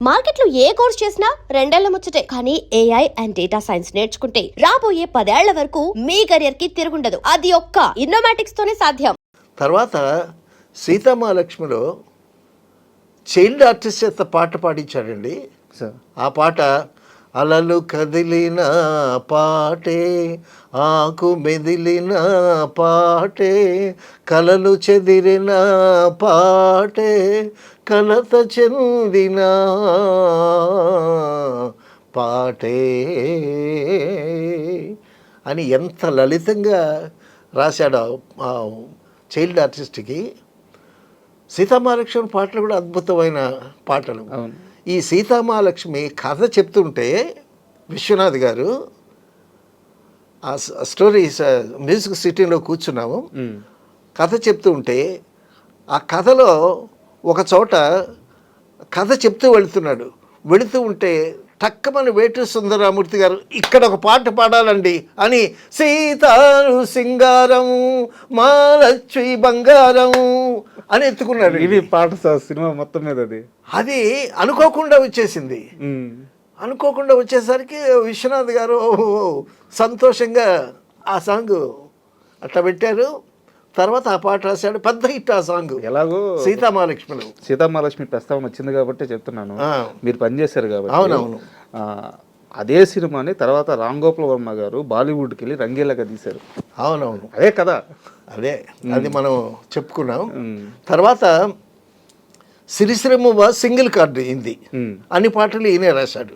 మార్కెట్లో ఏ కోర్స్ చేసినా రెండేళ్ల ముచ్చటే. కానీ ఏఐ అండ్ డేటా సైన్స్ నేర్చుకుంటే రాబోయే 10 ఏళ్ల వరకు మీ కెరియర్ కి తిరుగుండదు. అది ఒక్క ఇన్నోమాటిక్స్ తోనే సాధ్యం. తర్వాత సీతామహాలక్ష్మిలో చైల్డ్ ఆర్టిస్ట్ చేత పాట పాడించాడండి. ఆ పాట అలలు కదిలిన పాటే, ఆకు మెదిలిన పాటే, కలలు చెదిరిన పాటే, కలత చెందిన పాటే అని ఎంత లలితంగా రాశాడు ఆ చైల్డ్ ఆర్టిస్ట్కి. సీతామహాలక్ష్మి పాటలు కూడా అద్భుతమైన పాటలు. ఈ సీతామహాలక్ష్మి కథ చెప్తుంటే విశ్వనాథ్ గారు ఆ స్టోరీ మ్యూజిక్ సిటీలో కూర్చున్నాము, కథ చెప్తుంటే ఆ కథలో ఒక చోట కథ చెప్తూ వెళుతూ ఉంటే టక్కమని వేటూరి సుందరరామూర్తి గారు ఇక్కడ ఒక పాట పాడాలండి అని సీతాను సింగారం మా లక్ష్మి బంగారం అని ఎత్తుకున్నాడు. ఇది పాట సినిమా మొత్తం మీద అది అనుకోకుండా వచ్చేసింది. అనుకోకుండా వచ్చేసరికి విశ్వనాథ్ గారు సంతోషంగా ఆ సాంగ్ అట్లా పెట్టారు. తర్వాత ఆ పాట రాశాడు, పెద్ద హిట్ ఆ సాంగ్. ఎలాగో సీతామహాలక్ష్మి ప్రస్తావన వచ్చింది కాబట్టి చెప్తున్నాను, మీరు పనిచేశారు కాబట్టి. అవునవును. అదే సినిమాని తర్వాత రామ్ గోపాల్ వర్మ గారు బాలీవుడ్కి వెళ్ళి రంగేలాగా తీశారు. అవునవును, అదే కదా, అది మనం చెప్పుకున్నాం. తర్వాత సిరిశ్రమ సింగిల్ కార్డు అయింది, అన్ని పాటలు ఈయనే రాశాడు.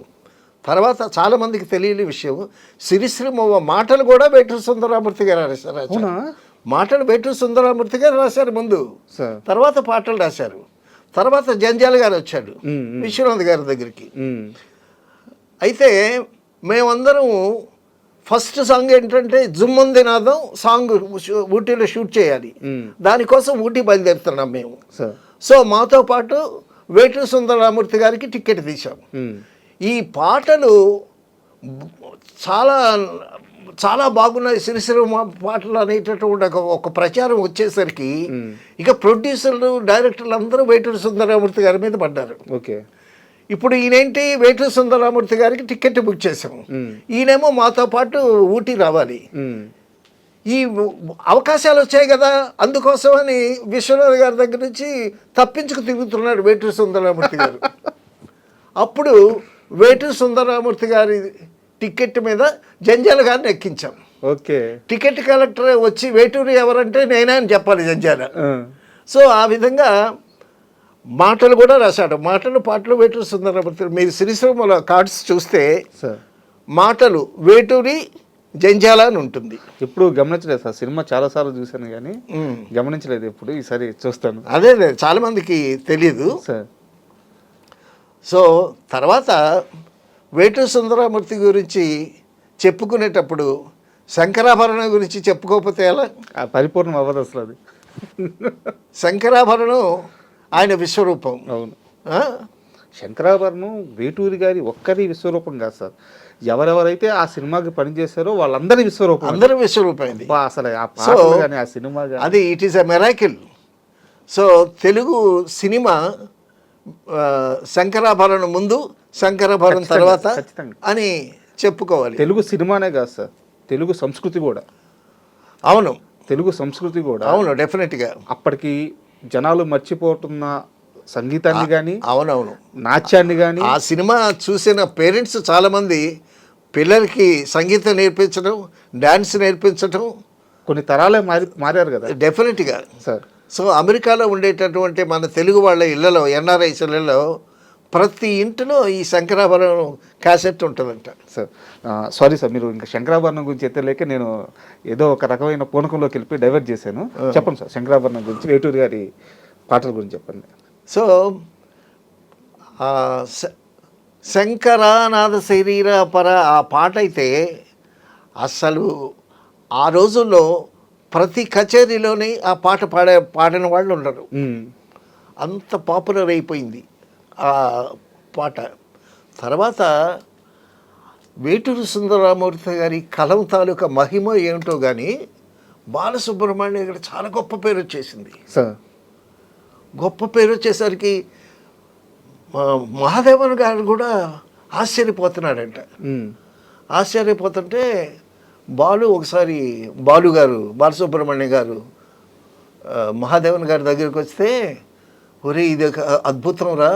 తర్వాత చాలా మందికి తెలియని విషయం, సిరిశ్రమ మాటలు కూడా వేటూరి సుందరరామూర్తి గారు రాశారు. మాటలు వేటూరి సుందరరామూర్తి గారు రాశారు ముందు, తర్వాత పాటలు రాశారు. తర్వాత జంజాల గారు వచ్చాడు విశ్వనాథ్ గారి దగ్గరికి. అయితే మేమందరం ఫస్ట్ సాంగ్ ఏంటంటే జుమ్మంది నాదం సాంగ్ ఊటీలో షూట్ చేయాలి, దానికోసం ఊటీ బయలుదేరుతున్నాం మేము. సో మాతో పాటు వేటూరి సుందరరామూర్తి గారికి టికెట్ తీసాం. ఈ పాటలు చాలా చాలా బాగున్నాయి, సిరిసిరమ పాటలు అనేటటువంటి ఒక ప్రచారం వచ్చేసరికి ఇక ప్రొడ్యూసర్లు డైరెక్టర్లు అందరూ వేటూరి సుందరరామూర్తి గారి మీద పడ్డారు. ఓకే, ఇప్పుడు ఈయనేంటి వేటూరి సుందరరామూర్తి గారికి టికెట్ బుక్ చేసాము, ఈయనేమో మాతో పాటు ఊటీ రావాలి. ఈ అవకాశాలు వచ్చాయి కదా, అందుకోసమని విశ్వనాథ్ గారి దగ్గర నుంచి తప్పించుకు తిరుగుతున్నాడు వేటూరి సుందరరామూర్తి గారు. అప్పుడు వేటూరి సుందరరామూర్తి గారి టికెట్ మీద జంజాల గారిని ఎక్కించాం. ఓకే, టికెట్ కలెక్టర్ వచ్చి వేటూరి ఎవరంటే నేనే అని చెప్పాలి జంజాల. సో ఆ విధంగా మాటలు కూడా రాశాడు, పాటలు వేటూరి సుందరరామూర్తి. మీరు సిరిశ్రమల కార్డ్స్ చూస్తే మాటలు వేటూరి జంజాల అని ఉంటుంది. ఇప్పుడు గమనించలేదు సార్, సినిమా చాలాసార్లు చూశాను కానీ గమనించలేదు ఎప్పుడు, ఈసారి చూస్తాను. అదే చాలా మందికి తెలియదు సార్. సో తర్వాత వేటూరి సుందరరామూర్తి గురించి చెప్పుకునేటప్పుడు శంకరాభరణం గురించి చెప్పుకోకపోతే ఎలా? పరిపూర్ణం అవ్వదు అసలు అది. శంకరాభరణం ఆయన విశ్వరూపం. అవును, శంకరాభరణం వేటూరి గారి ఒక్కరి విశ్వరూపం కాదు సార్, ఎవరెవరైతే ఆ సినిమాకి పనిచేశారో వాళ్ళందరి విశ్వరూపం. అందరూ విశ్వరూపం అసలు ఆ పాటలు కానీ ఆ సినిమా అది it is a miracle. So Telugu cinema Shankarabharanam ముందు, శంకరాభరణం తర్వాత అని చెప్పుకోవాలి. తెలుగు సినిమానే కాదు సార్, తెలుగు సంస్కృతి కూడా. అవును, తెలుగు సంస్కృతి కూడా. అవును, డెఫినెట్గా. అప్పటికి జనాలు మర్చిపోతున్న సంగీతాన్ని కానీ, అవునవును, నాట్యాన్ని కానీ, ఆ సినిమా చూసిన పేరెంట్స్ చాలామంది పిల్లలకి సంగీతం నేర్పించడం, డ్యాన్స్ నేర్పించడం, కొన్ని తరాలే మారారు కదా. డెఫినెట్గా సార్. సో అమెరికాలో ఉండేటటువంటి మన తెలుగు వాళ్ళ ఇళ్లలో, ఎన్ఆర్ఐస్ ఇళ్లలో ప్రతి ఇంటిలో ఈ శంకరాభరణం క్యాసెట్ ఉంటుందంట. సార్ సారీ సార్, మీరు ఇంకా శంకరాభరణం గురించి ఎత్తలేక నేను ఏదో ఒక రకమైన పూనకంలోకి వెళ్ళి డైవర్ట్ చేశాను. చెప్పండి సార్, శంకరాభరణం గురించి, వేటూరి గారి పాటల గురించి చెప్పండి. సో శంకరానాథ శరీర పర ఆ పాట అయితే అసలు ఆ రోజుల్లో ప్రతి కచేరీలోని ఆ పాట పాడిన వాళ్ళు ఉండరు, అంత పాపులర్ అయిపోయింది ఆ పాట. తర్వాత వేటూరి సుందరరామూర్తి గారి కలం తాలూకా మహిమ ఏమిటో కానీ బాలసుబ్రహ్మణ్యం గారు చాలా గొప్ప పేరు వచ్చేసింది. సార్ గొప్ప పేరు వచ్చేసరికి మహాదేవన్ గారు కూడా ఆశ్చర్యపోతున్నాడంట. ఉమ్. ఆశ్చర్యపోతుంటే ఒకసారి బాలసుబ్రహ్మణ్యం గారు మహాదేవన్ గారి దగ్గరికి వస్తే, ఒరే ఇది ఒక అద్భుతం రా,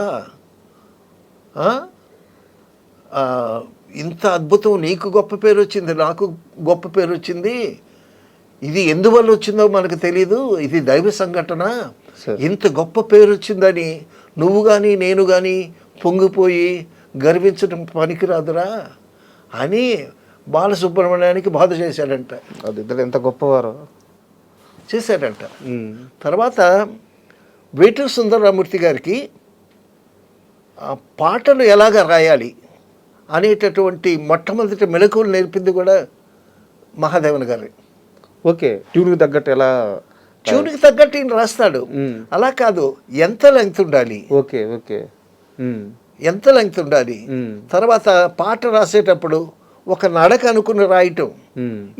ఇంత అద్భుతం, నీకు గొప్ప పేరు వచ్చింది, నాకు గొప్ప పేరు వచ్చింది, ఇది ఎందువల్ల వచ్చిందో మనకు తెలీదు, ఇది దైవ సంఘటన, ఇంత గొప్ప పేరు వచ్చిందని నువ్వు కానీ నేను కానీ పొంగిపోయి గర్వించడం పనికిరాదురా అని బాలసుబ్రహ్మణ్యానికి బాధ చేశాడంట. అది ఇద్దరు ఎంత గొప్పవారు చేశాడంట. తర్వాత వేటూరి సుందరరామూర్తి గారికి ఆ పాటలు ఎలాగ రాయాలి అనేటటువంటి మొట్టమొదటి మెలకువలు నేర్పింది కూడా మహాదేవన్ గారు. ఓకే, ట్యూన్కి తగ్గట్టు ఎలా, ట్యూన్కి తగ్గట్టు ఈయన రాస్తాడు. అలా కాదు, ఎంత లెంగ్త్ ఉండాలి, ఓకే ఓకే, ఎంత లెంగ్త్ ఉండాలి. తర్వాత పాట రాసేటప్పుడు ఒక నడక అనుకుని రాయటం,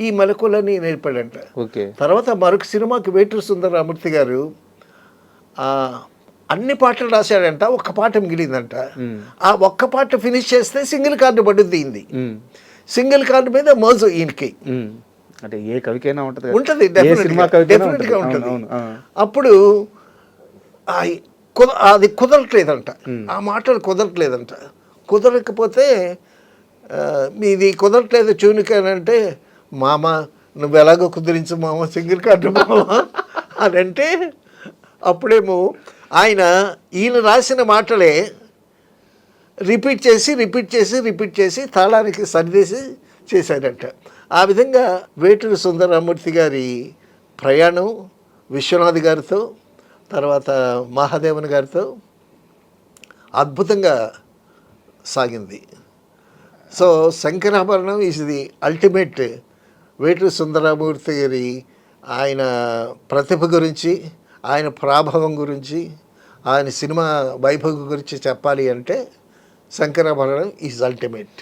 ఈ మెలకువలని నేర్పాడంట. ఓకే. తర్వాత మరొక సినిమాకి వేటూరి సుందరరామూర్తి గారు అన్ని పాటలు రాశాడంట, ఒక్క పాట మిగిలిందంట. ఆ ఒక్క పాట ఫినిష్ చేస్తే సింగిల్ కార్డు పడుద్ది. సింగిల్ కార్డు మీద మోజు ఈయనకి. అంటే ఏ కవికైనా ఉంటుంది, డెఫినెట్గా ఉంటుంది. అప్పుడు అది కుదరట్లేదంట, ఆ మాటలు కుదరట్లేదంట. కుదరకపోతే మీది కుదరట్లేదు చూనికానంటే, మామ నువ్వు ఎలాగో కుదిరించు మామ సింగిల్ కార్డు మామ అని అంటే, అప్పుడేమో ఈయన రాసిన మాటలే రిపీట్ చేసి తాళానికి సరిదేసి చేశాడంట. ఆ విధంగా వేటూరి సుందరరామూర్తి గారి ప్రయాణం విశ్వనాథ్ గారితో, తర్వాత మహాదేవన్ గారితో అద్భుతంగా సాగింది. So Shankarabharanam is the ultimate. Veturi Sundararamamurthy గారి ఆయన ప్రతిభ గురించి, ఆయన ప్రాభవం గురించి, ఆయన సినిమా వైభవం గురించి చెప్పాలి అంటే శంకరాభరణం ఈజ్ అల్టిమేట్.